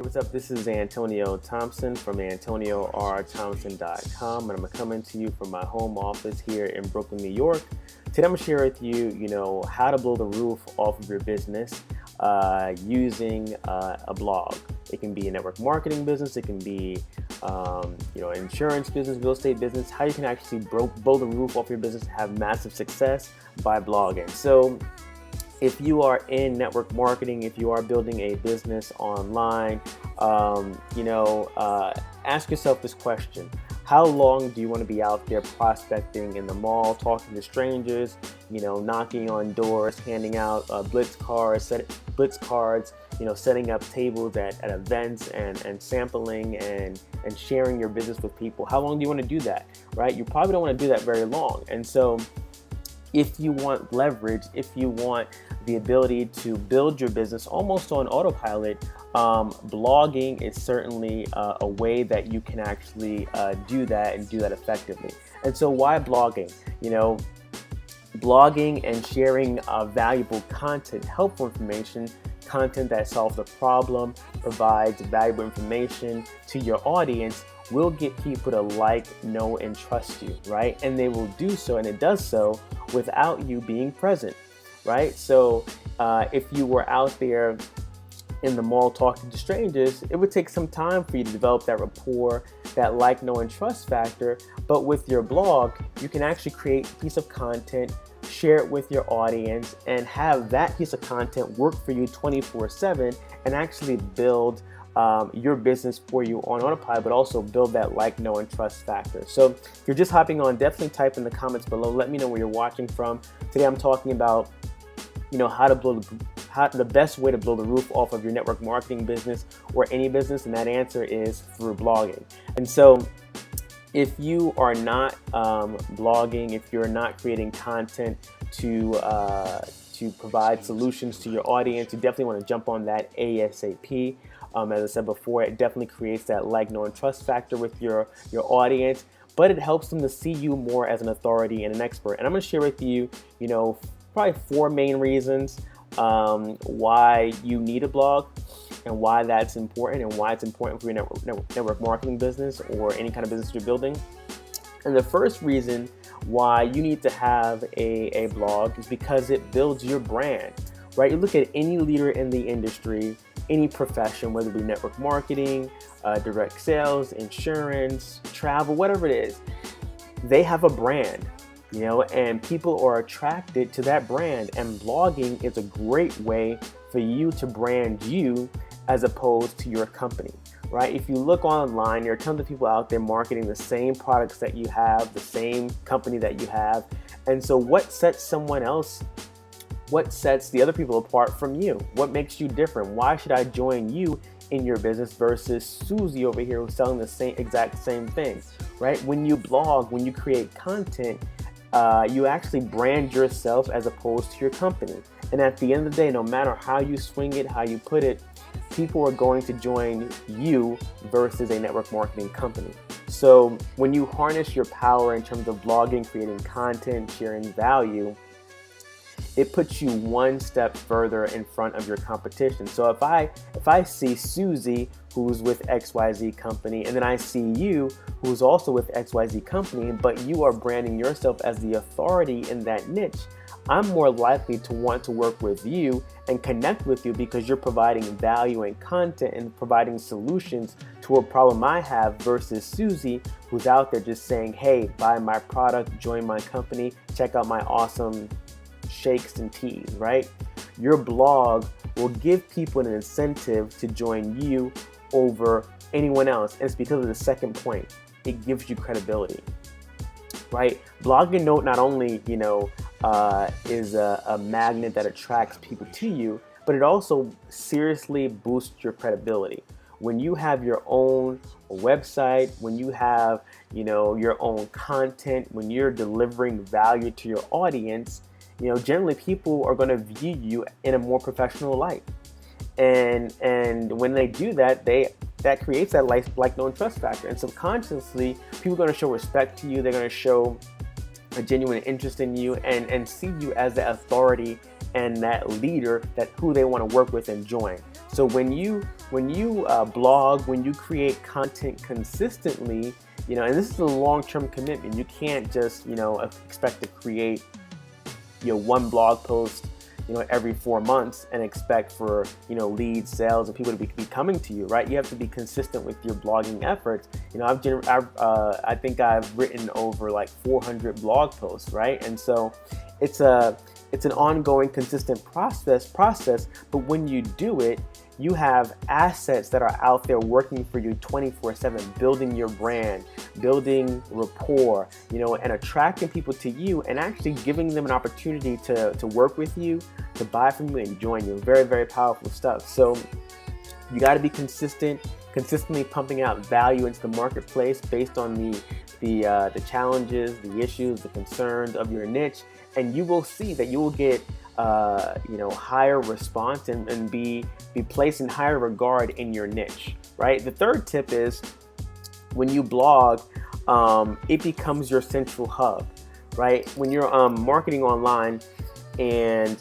Hey, what's up? This is Antonio Thompson from AntonioRThompson.com, and I'm coming to you from my home office here in Brooklyn, New York. Today I'm going to share with you, how to blow the roof off of your business using a blog. It can be a network marketing business. It can be, insurance business, real estate business. How you can actually blow the roof off your business, have massive success by blogging. So, if you are in network marketing, if you are building a business online, ask yourself this question. How long do you want to be out there prospecting in the mall, talking to strangers, knocking on doors, handing out blitz cards, setting up tables at events and sampling and sharing your business with people? How long do you want to do that, right? You probably don't want to do that very long. And so if you want leverage, if you want the ability to build your business almost on autopilot, blogging is certainly a way that you can actually do that and do that effectively. And so why blogging? Blogging and sharing valuable content, helpful information, content that solves a problem, provides valuable information to your audience will get people to like, know, and trust you, right? And they will do so, and it does so without you being present, right? So if you were out there in the mall talking to strangers, it would take some time for you to develop that rapport, that like, know, and trust factor. But with your blog, you can actually create a piece of content, share it with your audience, and have that piece of content work for you 24/7 and actually build your business for you on autopilot, but also build that like, know, and trust factor. So if you're just hopping on, definitely type in the comments below. Let me know where you're watching from. Today I'm talking about the best way to blow the roof off of your network marketing business or any business, and that answer is through blogging. And so if you are not blogging, if you're not creating content to provide solutions to your audience, you definitely want to jump on that ASAP. As I said before, it definitely creates that like, know, and trust factor with your audience, but it helps them to see you more as an authority and an expert. And I'm going to share with you, probably 4 main reasons why you need a blog and why that's important and why it's important for your network marketing business or any kind of business you're building. And the first reason why you need to have a blog is because it builds your brand, right? You look at any leader in the industry, any profession, whether it be network marketing, direct sales, insurance, travel, whatever it is, they have a brand, and people are attracted to that brand. And blogging is a great way for you to brand you as opposed to your company, right? If you look online, there are tons of people out there marketing the same products that you have, the same company that you have. And so what sets the other people apart from you? What makes you different? Why should I join you in your business versus Susie over here who's selling the exact same thing, right? When you blog, when you create content, you actually brand yourself as opposed to your company. And at the end of the day, no matter how you swing it, how you put it, people are going to join you versus a network marketing company. So when you harness your power in terms of blogging, creating content, sharing value, it puts you one step further in front of your competition. So if I see Susie, who's with XYZ company, and then I see you, who's also with XYZ company, but you are branding yourself as the authority in that niche, I'm more likely to want to work with you and connect with you because you're providing value and content and providing solutions to a problem I have versus Susie, who's out there just saying, hey, buy my product, join my company, check out my awesome shakes and teas, right? Your blog will give people an incentive to join you over anyone else. And it's because of the second point. It gives you credibility, right? Blogging not only, is a magnet that attracts people to you, but it also seriously boosts your credibility. When you have your own website, when you have, your own content, when you're delivering value to your audience, generally people are going to view you in a more professional light. And when they do that, that creates that like, know, and trust factor. And subconsciously, people are going to show respect to you. They're going to show a genuine interest in you and see you as the authority and that leader who they want to work with and join. So So when you blog, when you create content consistently, and this is a long-term commitment. You can't just expect to create one blog post every 4 months and expect for leads, sales, and people to be coming to you, right? You have to be consistent with your blogging efforts. I think I've written over like 400 blog posts, right? And so it's an ongoing, consistent process. But when you do it, you have assets that are out there working for you 24/7, building your brand, building rapport, and attracting people to you, and actually giving them an opportunity to work with you, to buy from you, and join you. Very, very powerful stuff. So you got to be consistently pumping out value into the marketplace based on the challenges, the issues, the concerns of your niche, and you will see that you will get higher response and be placed in higher regard in your niche, right? The third tip is when you blog, it becomes your central hub, right? When you're marketing online, and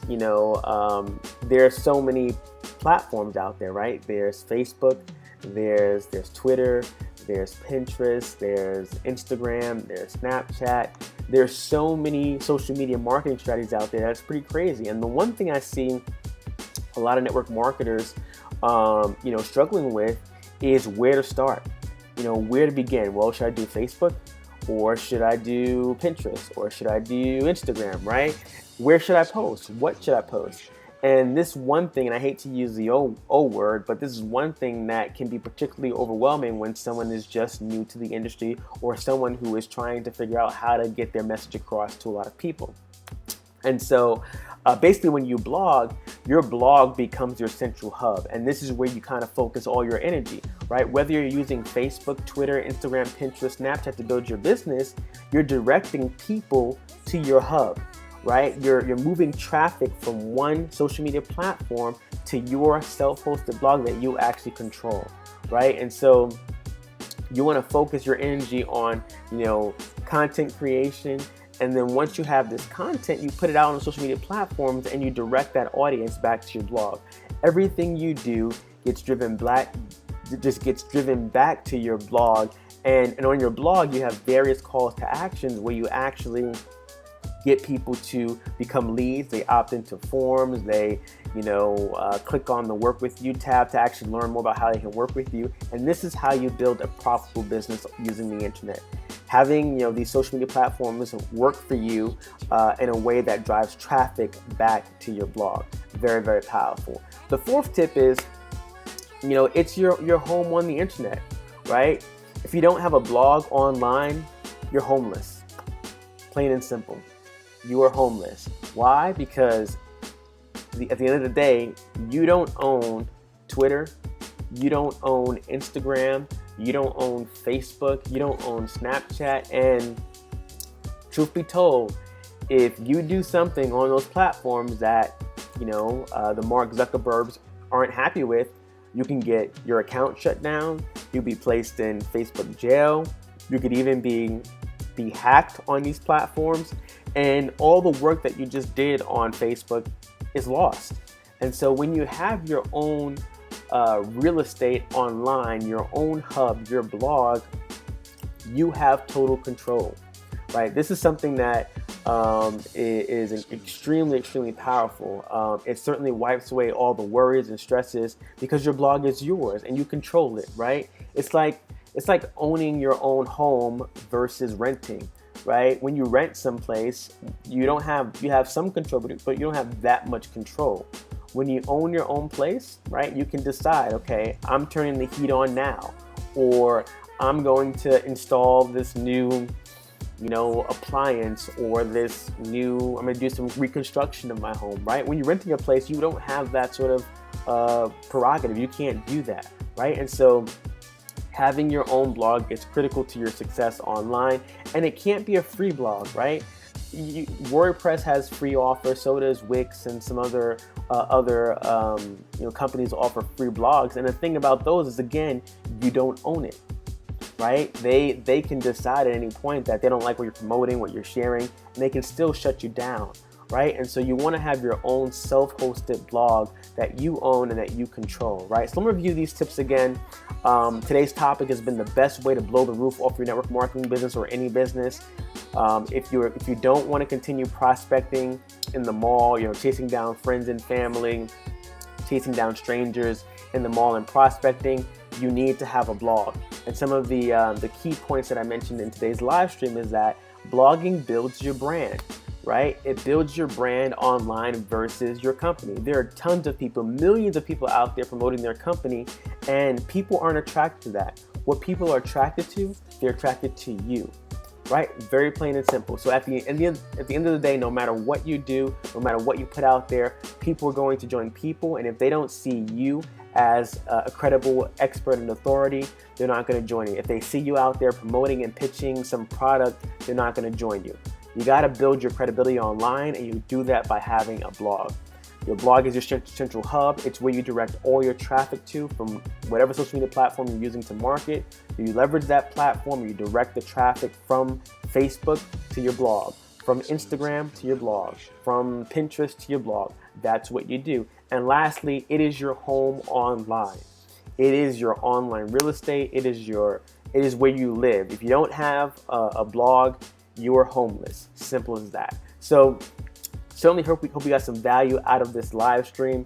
there are so many platforms out there, right? There's Facebook, there's Twitter, there's Pinterest, there's Instagram, there's Snapchat. There's so many social media marketing strategies out there. That's pretty crazy. And the one thing I see a lot of network marketers, struggling with is where to start. Where to begin. Well, should I do Facebook, or should I do Pinterest, or should I do Instagram, right? Where should I post? What should I post? And this one thing, and I hate to use the O word, but this is one thing that can be particularly overwhelming when someone is just new to the industry, or someone who is trying to figure out how to get their message across to a lot of people. And so basically when you blog, your blog becomes your central hub. And this is where you kind of focus all your energy, right? Whether you're using Facebook, Twitter, Instagram, Pinterest, Snapchat to build your business, you're directing people to your hub. Right? You're moving traffic from one social media platform to your self-hosted blog that you actually control, right? And so you want to focus your energy on, content creation. And then once you have this content, you put it out on social media platforms and you direct that audience back to your blog. Everything you do gets driven back to your blog. And on your blog, you have various calls to actions where you actually get people to become leads. They opt into forms. They, click on the Work With You tab to actually learn more about how they can work with you. And this is how you build a profitable business using the internet. Having, these social media platforms work for you in a way that drives traffic back to your blog. Very, very powerful. The fourth tip is, it's your home on the internet, right? If you don't have a blog online, you're homeless. Plain and simple. You are homeless. Why? Because at the end of the day, you don't own Twitter, you don't own Instagram, you don't own Facebook, you don't own Snapchat, and truth be told, if you do something on those platforms that the Mark Zuckerbergs aren't happy with, you can get your account shut down, you'll be placed in Facebook jail, you could even be hacked on these platforms, and all the work that you just did on Facebook is lost. And so when you have your own real estate online, your own hub, your blog, you have total control, right? This is something that is extremely, extremely powerful. It certainly wipes away all the worries and stresses because your blog is yours and you control it, right? It's like owning your own home versus renting, right? When you rent someplace, you have some control, but you don't have that much control. When you own your own place, right, you can decide, okay, I'm turning the heat on now, or I'm going to install this new, appliance, or I'm going to do some reconstruction of my home, right? When you're renting a place, you don't have that sort of prerogative. You can't do that, right? And so having your own blog is critical to your success online, and it can't be a free blog, right? WordPress has free offers, so does Wix, and some other companies offer free blogs. And the thing about those is, again, you don't own it, right? They can decide at any point that they don't like what you're promoting, what you're sharing, and they can still shut you down. right? And so you want to have your own self-hosted blog that you own and that you control, right? So let me review these tips again. Today's topic has been the best way to blow the roof off your network marketing business or any business. If you don't want to continue prospecting in the mall, chasing down friends and family, chasing down strangers in the mall and prospecting, you need to have a blog. And some of the key points that I mentioned in today's live stream is that blogging builds your brand, right? It builds your brand online versus your company. There are tons of people, millions of people out there promoting their company, and people aren't attracted to that. What people are attracted to, they're attracted to you, right? Very plain and simple. So at the end of the day, no matter what you do, no matter what you put out there, people are going to join people. And if they don't see you as a credible expert and authority, they're not going to join you. If they see you out there promoting and pitching some product, they're not going to join you. You got to build your credibility online, and you do that by having a blog. Your blog is your central hub. It's where you direct all your traffic to from whatever social media platform you're using to market. You leverage that platform, you direct the traffic from Facebook to your blog, from Instagram to your blog, from Pinterest to your blog. That's what you do. And lastly, it is your home online. It is your online real estate. It is where you live. If you don't have a blog, you are homeless. Simple as that. So certainly hope you got some value out of this live stream.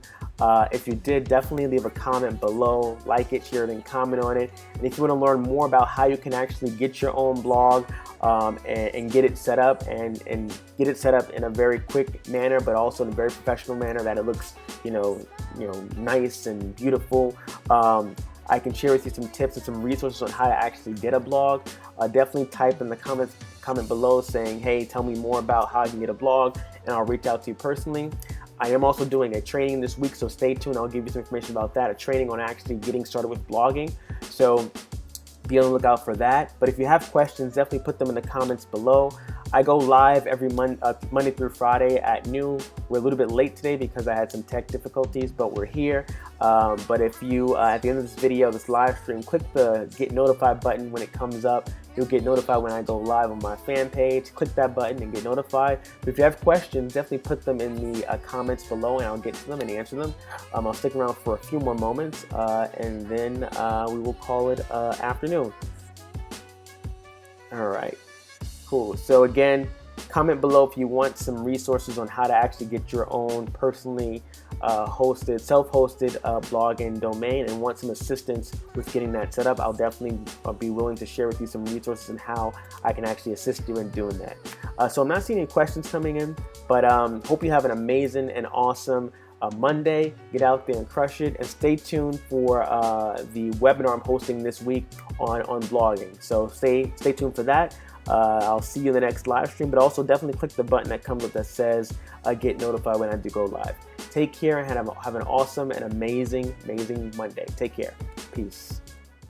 If you did, definitely leave a comment below, like it, share it, and comment on it. And if you want to learn more about how you can actually get your own blog and get it set up and get it set up in a very quick manner, but also in a very professional manner that it looks, nice and beautiful. I can share with you some tips and some resources on how to actually get a blog. Definitely type in the comment below saying, hey, tell me more about how I can get a blog, and I'll reach out to you personally. I am also doing a training this week, so stay tuned. I'll give you some information about that, a training on actually getting started with blogging. So be on the lookout for that. But if you have questions, definitely put them in the comments below. I go live every Monday through Friday at noon. We're a little bit late today because I had some tech difficulties, but we're here. But if you, at the end of this video, this live stream, click the get notified button when it comes up. You'll get notified when I go live on my fan page. Click that button and get notified. But if you have questions, definitely put them in the comments below, and I'll get to them and answer them. I'll stick around for a few more moments, and then we will call it afternoon. All right. Cool. So again, comment below if you want some resources on how to actually get your own personally self-hosted blog and domain, and want some assistance with getting that set up. I'll definitely be willing to share with you some resources and how I can actually assist you in doing that. So I'm not seeing any questions coming in, but hope you have an amazing and awesome Monday. Get out there and crush it, and stay tuned for the webinar I'm hosting this week on blogging. So stay tuned for that. I'll see you in the next live stream, but also definitely click the button that comes up that says get notified when I do go live. Take care and have an awesome and amazing Monday. Take care. Peace.